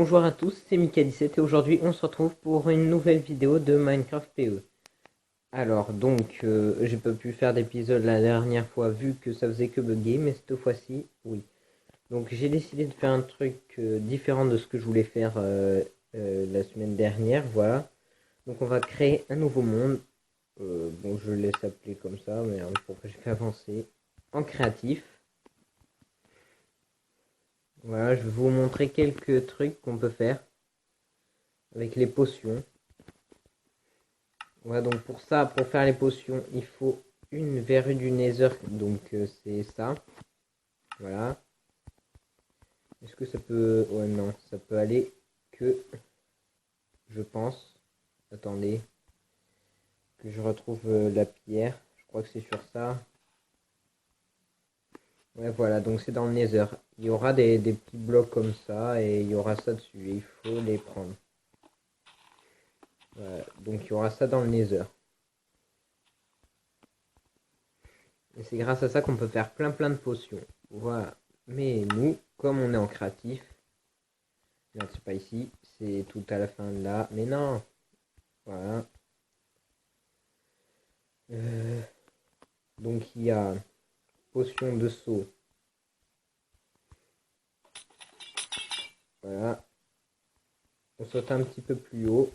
Bonjour à tous, c'est Mika17 et aujourd'hui on se retrouve pour une nouvelle vidéo de Minecraft PE. Alors j'ai pas pu faire d'épisode la dernière fois vu que ça faisait que bugger, mais cette fois-ci oui. Donc j'ai décidé de faire un truc différent de ce que je voulais faire la semaine dernière, voilà. Donc on va créer un nouveau monde. Bon, je le laisse appeler comme ça, mais pourquoi j'ai fait avancer en créatif. Voilà, je vais vous montrer quelques trucs qu'on peut faire avec les potions. Voilà, donc pour ça, pour faire les potions, il faut une verrue du Nether, donc c'est ça. Voilà. Est-ce que ça peut... Ouais, non, ça peut aller que... Je pense. Attendez. Que je retrouve la pierre. Je crois que c'est sur ça. Ouais, voilà, donc c'est dans le Nether. Il y aura des petits blocs comme ça et il y aura ça dessus. Et il faut les prendre. Voilà, donc il y aura ça dans le Nether. Et c'est grâce à ça qu'on peut faire plein de potions. Voilà. Mais nous, comme on est en créatif, non, c'est pas ici, c'est tout à la fin de là. Mais non, voilà. Euh, donc il y a potion de saut. Voilà. On saute un petit peu plus haut.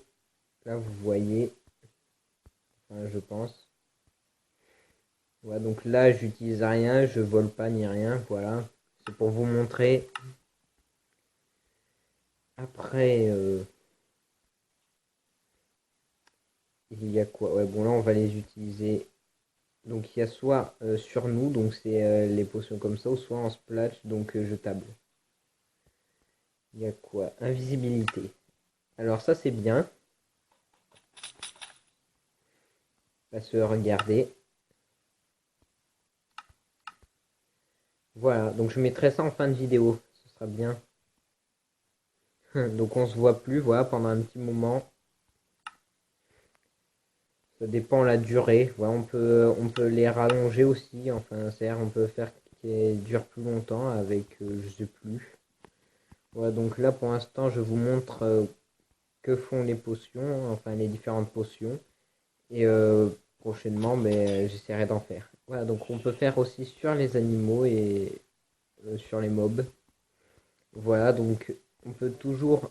Là, vous voyez. Enfin, je pense. Voilà, donc là, j'utilise rien, je vole pas ni rien. Voilà. C'est pour vous montrer. Après, il y a quoi? Ouais, bon, là, on va les utiliser. Donc, il y a soit sur nous, donc c'est les potions comme ça, ou soit en splash, donc jetable. Il y a quoi? Invisibilité. Alors, ça, c'est bien. On va se regarder. Voilà, donc je mettrai ça en fin de vidéo. Ce sera bien. Donc on se voit plus, voilà, pendant un petit moment. Ça dépend la durée. Voilà, on peut les rallonger aussi. Enfin, c'est-à-dire on peut faire qu'ils durent plus longtemps avec, je sais plus. Voilà, donc là pour l'instant je vous montre que font les potions, enfin les différentes potions. Et prochainement, ben, j'essaierai d'en faire. Voilà, donc on peut faire aussi sur les animaux et sur les mobs. Voilà, donc on peut toujours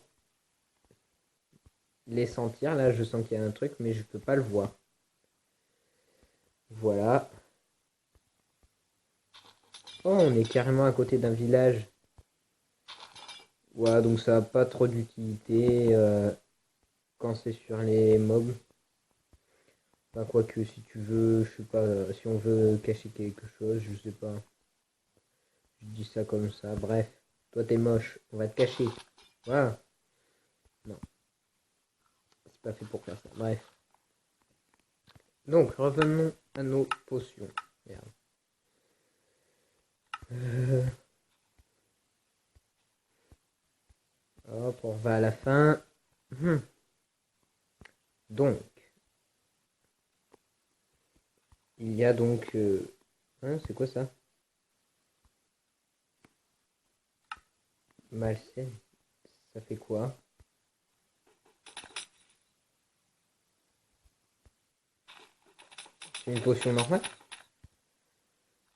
les sentir. Là, je sens qu'il y a un truc, mais je peux pas le voir. Voilà. Oh, on est carrément à côté d'un village. Voilà, donc ça n'a pas trop d'utilité quand c'est sur les mobs. Enfin, quoique, si tu veux, je sais pas, si on veut cacher quelque chose, je sais pas. Je dis ça comme ça. Bref, toi t'es moche, on va te cacher. Voilà. Non, c'est pas fait pour faire ça. Bref. Donc, revenons à nos potions. Merde. Euh, Hop, on va à la fin. Donc, il y a donc... hein, c'est quoi ça? Malsaine. Ça fait quoi? C'est une potion normale?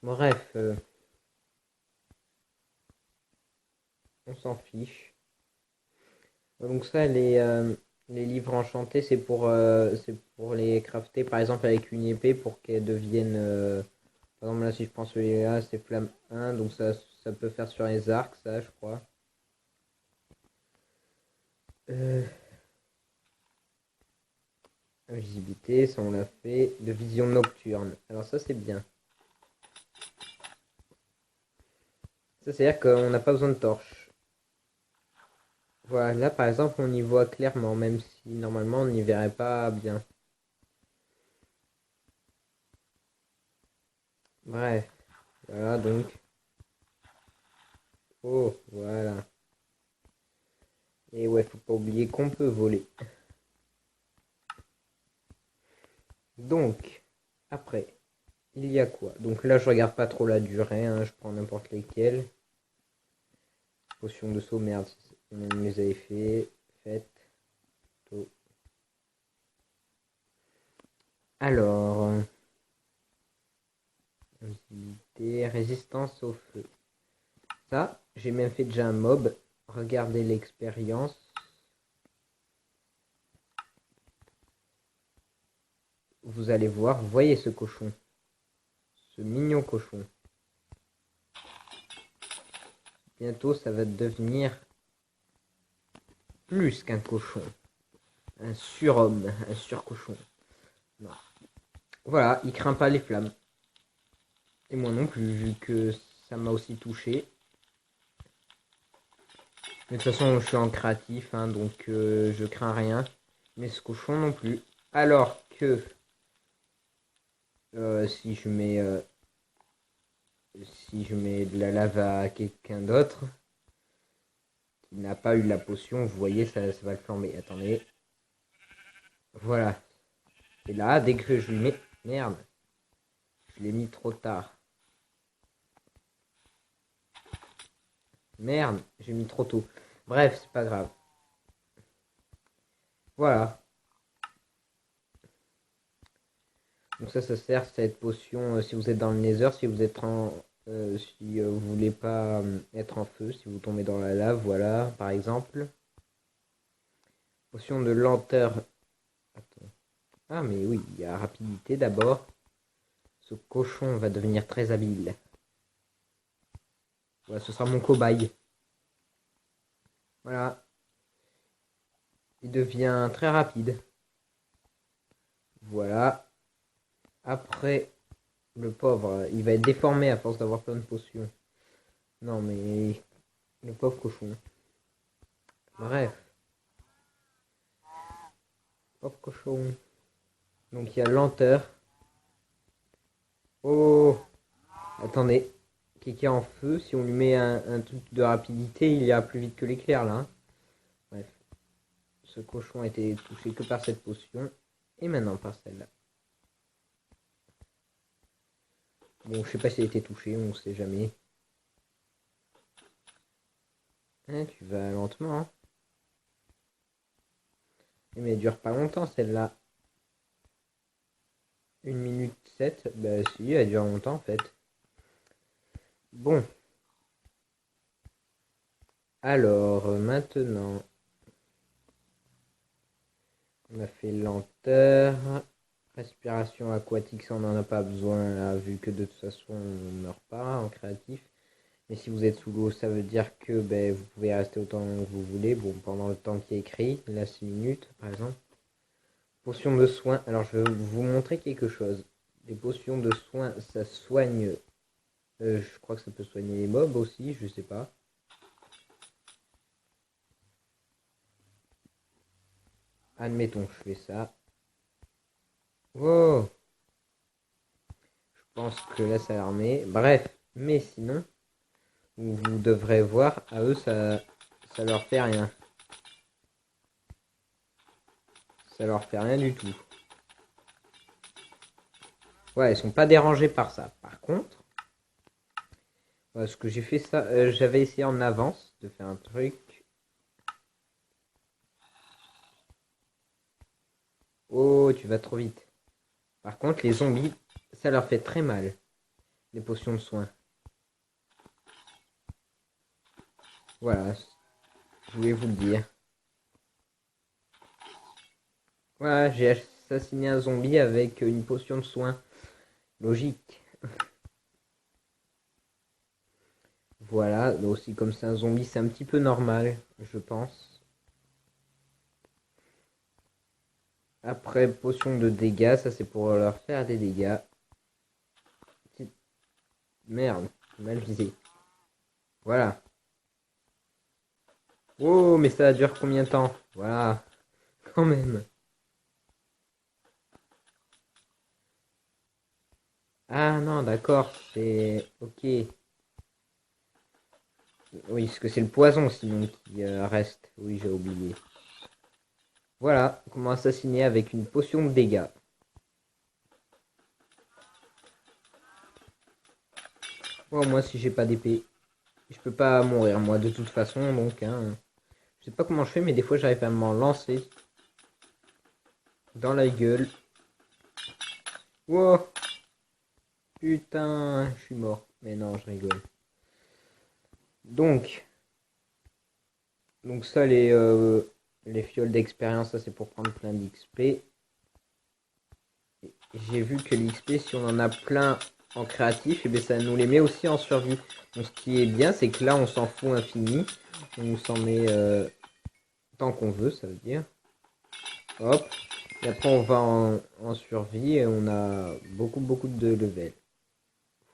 Bref, on s'en fiche. Donc ça, les livres enchantés, c'est pour les crafter, par exemple, avec une épée pour qu'elles deviennent... par exemple, là, si je prends celui-là, c'est flamme 1, donc ça peut faire sur les arcs, ça, je crois. Euh, Invisibilité, ça on l'a fait. De vision nocturne. Alors ça, c'est bien. Ça, c'est-à-dire qu'on n'a pas besoin de torche. Voilà, là, par exemple, on y voit clairement, même si normalement, on n'y verrait pas bien. Bref, voilà, donc... Oh, voilà. Et ouais, faut pas oublier qu'on peut voler. Donc, après, il y a quoi? Donc là, je regarde pas trop la durée, hein, je prends n'importe lesquels. Potion de saut, merde. On les avait faites. Alors, visibilité, résistance au feu. Ça, j'ai même fait déjà un mob. Regardez l'expérience. Vous allez voir, voyez ce cochon. Ce mignon cochon. Bientôt, ça va devenir plus qu'un cochon. Un surhomme, un surcochon. Non. Voilà, il craint pas les flammes. Et moi non plus, vu que ça m'a aussi touché. Mais de toute façon, je suis en créatif, hein, donc je crains rien. Mais ce cochon non plus. Alors que si je mets de la lave à quelqu'un d'autre qui n'a pas eu la potion, vous voyez, ça va le flamber. Attendez. Voilà. Et là, dès que je lui mets... Merde. Je l'ai mis trop tard. Merde, j'ai mis trop tôt. Bref, c'est pas grave. Voilà. Donc ça sert cette potion si vous êtes dans le nether, si vous êtes si vous voulez pas être en feu, si vous tombez dans la lave, voilà, par exemple. Potion de lenteur. Attends. Ah mais oui, il y a rapidité d'abord. Ce cochon va devenir très habile. Voilà, ce sera mon cobaye. Voilà. Il devient très rapide. Voilà. Après, le pauvre, il va être déformé à force d'avoir plein de potions. Non mais... Le pauvre cochon. Bref. Pauvre cochon. Donc il y a lenteur. Oh! Attendez. Quelqu'un en feu, si on lui met un truc de rapidité, il ira plus vite que l'éclair là. Hein. Bref. Ce cochon a été touché que par cette potion. Et maintenant par celle-là. Bon, je sais pas s'il a été touché, on sait jamais. Hein, tu vas lentement. Hein. Mais elle dure pas longtemps celle-là. 1 minute 7. Bah si, elle dure longtemps en fait. Bon. Alors, maintenant. On a fait lenteur. Respiration aquatique, ça on n'en a pas besoin là, vu que de toute façon on ne meurt pas en créatif. Mais si vous êtes sous l'eau, ça veut dire que vous pouvez rester autant que vous voulez. Bon, pendant le temps qui est écrit, là 6 minutes par exemple. Potion de soin. Alors je vais vous montrer quelque chose. Les potions de soin, ça soigne. Je crois que ça peut soigner les mobs aussi, je sais pas. Admettons, je fais ça. Wow. Je pense que là ça a l'armée. Bref, mais sinon, vous devrez voir, à eux ça leur fait rien. Ça leur fait rien du tout. Ouais, ils sont pas dérangés par ça. Par contre, ce que j'ai fait ça, j'avais essayé en avance de faire un truc. Oh, tu vas trop vite. Par contre, les zombies, ça leur fait très mal. Les potions de soin. Voilà, je voulais vous le dire. Voilà, j'ai assassiné un zombie avec une potion de soin. Logique. Voilà, aussi comme c'est un zombie, c'est un petit peu normal, je pense. Après, potion de dégâts, ça c'est pour leur faire des dégâts. Merde, mal visé. Voilà. Oh, mais ça dure combien de temps? Voilà, quand même. Ah non, d'accord, c'est... Ok. Oui, parce que c'est le poison sinon qui reste. Oui, j'ai oublié. Voilà, comment assassiner avec une potion de dégâts. Oh, moi, si j'ai pas d'épée, je peux pas mourir, moi, de toute façon, donc, hein. sais pas comment je fais, mais des fois j'arrive à m'en lancer dans la gueule. Wow, putain, je suis mort. Mais non, je rigole. Donc, ça, les fioles d'expérience, ça c'est pour prendre plein d'XP. J'ai vu que l'XP, si on en a plein en créatif, et bien ça nous les met aussi en survie. Donc ce qui est bien, c'est que là, on s'en fout infini. On s'en met tant qu'on veut, ça veut dire. Hop. Et après, on va en survie et on a beaucoup de level.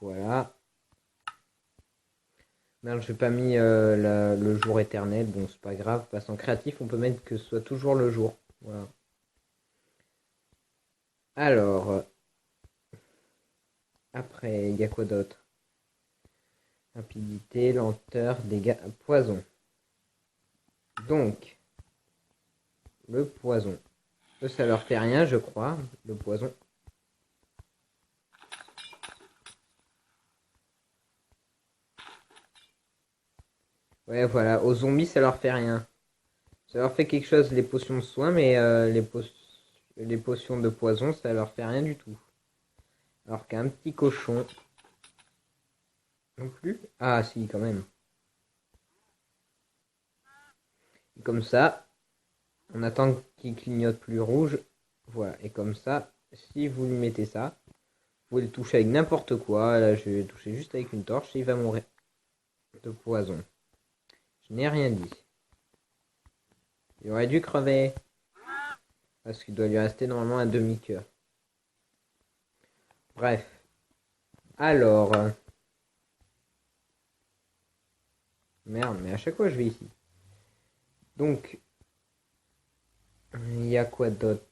Voilà. Merde, je n'ai pas mis le jour éternel. Bon, c'est pas grave. Parce qu'en créatif, on peut mettre que ce soit toujours le jour. Voilà. Alors, après, il y a quoi d'autre? Rapidité, lenteur, dégâts, poison. Donc, le poison. Eux, ça leur fait rien, je crois, le poison. Ouais, voilà, aux zombies, ça leur fait rien. Ça leur fait quelque chose, les potions de soin, mais les potions de poison, ça leur fait rien du tout. Alors qu'un petit cochon... Non plus? Ah, si, quand même. Et comme ça, on attend qu'il clignote plus rouge. Voilà, et comme ça, si vous lui mettez ça, vous pouvez le toucher avec n'importe quoi. Là, je vais le toucher juste avec une torche et il va mourir de poison. Je n'ai rien dit. Il aurait dû crever. Parce qu'il doit lui rester normalement un demi-cœur. Bref. Alors. Merde, mais à chaque fois je vais ici. Donc. Il y a quoi d'autre?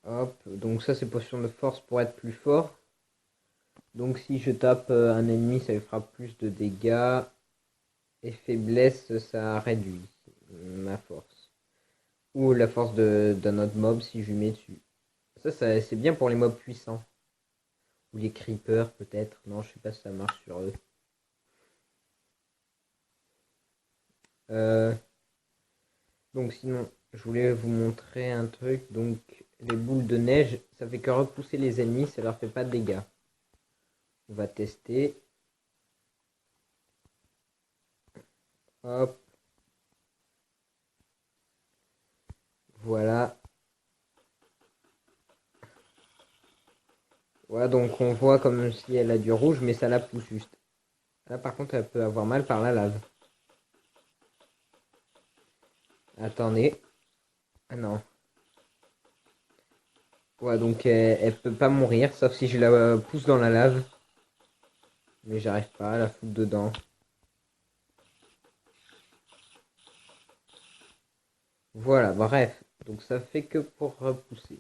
Hop. Donc ça c'est potion de force pour être plus fort. Donc si je tape un ennemi, ça lui fera plus de dégâts. Et faiblesse, ça réduit ma force. Ou la force d'un autre mob si je lui mets dessus. Ça c'est bien pour les mobs puissants. Ou les creepers peut-être. Non, je sais pas si ça marche sur eux. Donc sinon, je voulais vous montrer un truc. Donc les boules de neige, ça fait que repousser les ennemis, ça leur fait pas de dégâts. On va tester. Hop. Voilà. Voilà, donc on voit comme si elle a du rouge, mais ça la pousse juste. Là par contre, elle peut avoir mal par la lave. Attendez. Ah non. Ouais, donc elle peut pas mourir, sauf si je la pousse dans la lave. Mais j'arrive pas à la foutre dedans. Voilà, bref. Donc ça fait que pour repousser.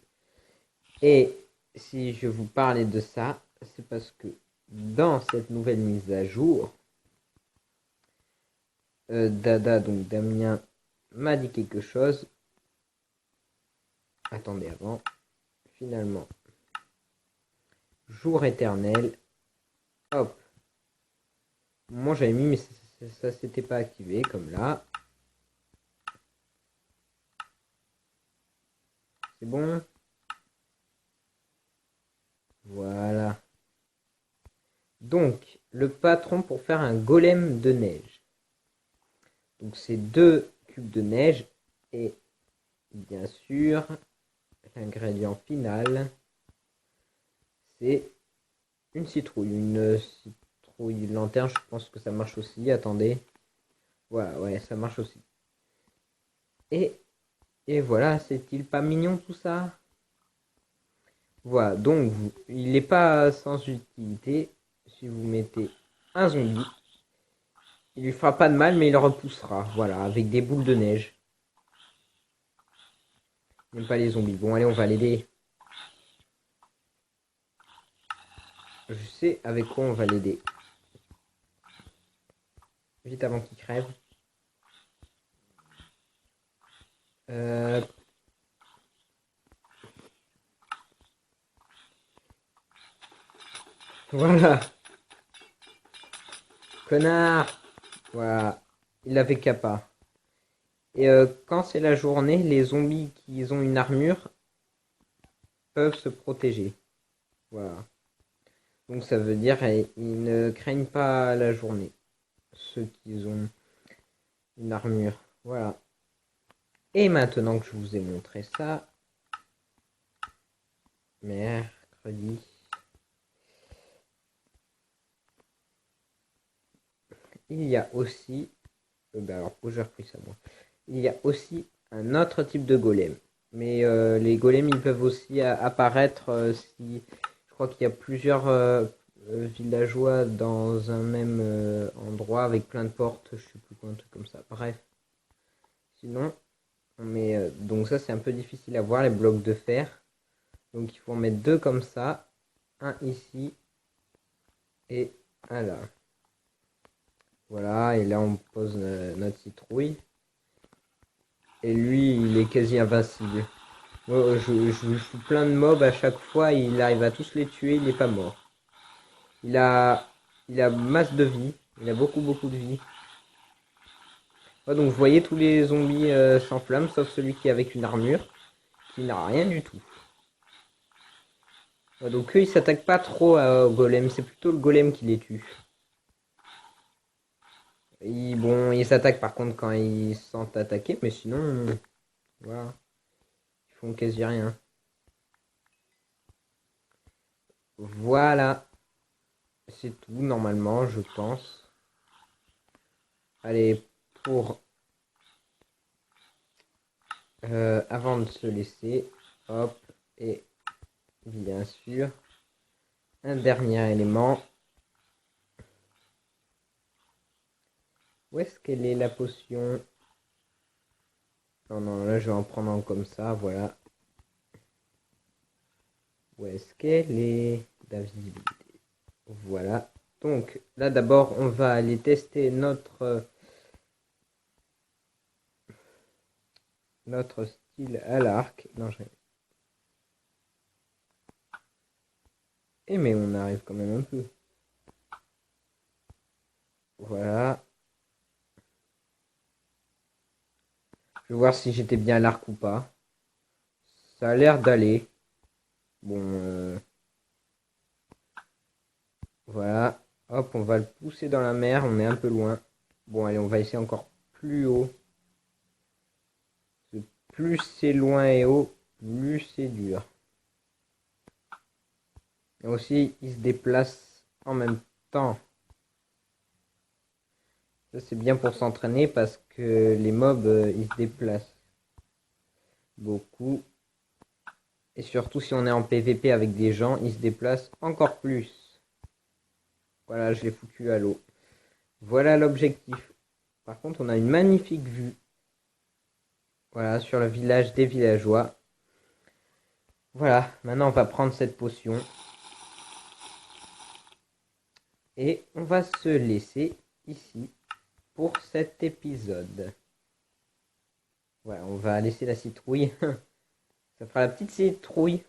Et si je vous parlais de ça, c'est parce que dans cette nouvelle mise à jour, Dada, donc Damien, m'a dit quelque chose. Attendez avant. Finalement, jour éternel. Hop. Moi j'avais mis, mais ça s'était pas activé comme là. C'est bon. Voilà. Donc, le patron pour faire un golem de neige. Donc, c'est 2 cubes de neige et bien sûr, l'ingrédient final, c'est une citrouille. Une citrouille lanterne, je pense que ça marche aussi. Attendez. Voilà, ouais, ça marche aussi. Et voilà, c'est-il pas mignon tout ça? Voilà, donc il n'est pas sans utilité. Si vous mettez un zombie, il lui fera pas de mal, mais il le repoussera. Voilà, avec des boules de neige. Même pas les zombies. Bon, allez, on va l'aider. Je sais avec quoi on va l'aider. Vite avant qu'il crève. Euh... Voilà. Connard! Voilà. Il avait capa. Et quand c'est la journée, les zombies qui ont une armure peuvent se protéger. Voilà. Donc ça veut dire ils ne craignent pas la journée. Ceux qui ont une armure. Voilà. Et maintenant que je vous ai montré ça, mercredi. Il y a aussi, alors pourquoi j'ai repris ça moi? Il y a aussi un autre type de golem. Mais les golems, ils peuvent aussi apparaître si, je crois qu'il y a plusieurs villageois dans un même endroit avec plein de portes, je sais plus quoi, un truc comme ça. Bref. Sinon, donc ça c'est un peu difficile à voir, les blocs de fer. Donc il faut en mettre deux comme ça, un ici et un là. Voilà, et là on pose notre citrouille. Et lui, il est quasi invincible. Moi, je lui fous plein de mobs à chaque fois, il arrive à tous les tuer, il n'est pas mort. Il a masse de vie, il a beaucoup de vie. Ouais, donc vous voyez tous les zombies s'enflamment, sauf celui qui est avec une armure, qui n'a rien du tout. Ouais, donc eux, ils s'attaquent pas trop au golem, c'est plutôt le golem qui les tue. Bon, ils s'attaquent par contre quand ils se sentent attaqués, mais sinon, voilà, ils font quasi rien. Voilà, c'est tout normalement, je pense. Allez, avant de se laisser, hop, et bien sûr, un dernier élément. Où est-ce qu'elle est la potion? Non, là je vais en prendre un comme ça, voilà. Où est-ce qu'elle est? La visibilité. Voilà. Donc là d'abord on va aller tester notre style à l'arc. Non, mais on arrive quand même un peu. Voilà. Je vais voir si j'étais bien à l'arc ou pas. Ça a l'air d'aller. Bon, voilà. Hop, on va le pousser dans la mer. On est un peu loin. Bon, allez, on va essayer encore plus haut. Plus c'est loin et haut, plus c'est dur. Et aussi, il se déplace en même temps. Ça, c'est bien pour s'entraîner parce que les mobs, ils se déplacent beaucoup. Et surtout, si on est en PVP avec des gens, ils se déplacent encore plus. Voilà, je l'ai foutu à l'eau. Voilà l'objectif. Par contre, on a une magnifique vue. Voilà, sur le village des villageois. Voilà, maintenant on va prendre cette potion. Et on va se laisser ici pour cet épisode. Voilà, on va laisser la citrouille. Ça fera la petite citrouille.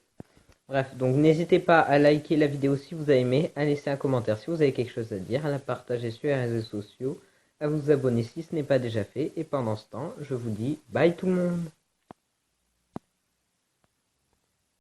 Bref, donc n'hésitez pas à liker la vidéo si vous avez aimé, à laisser un commentaire si vous avez quelque chose à dire, à la partager sur les réseaux sociaux, à vous abonner si ce n'est pas déjà fait. Et pendant ce temps, je vous dis bye tout le monde.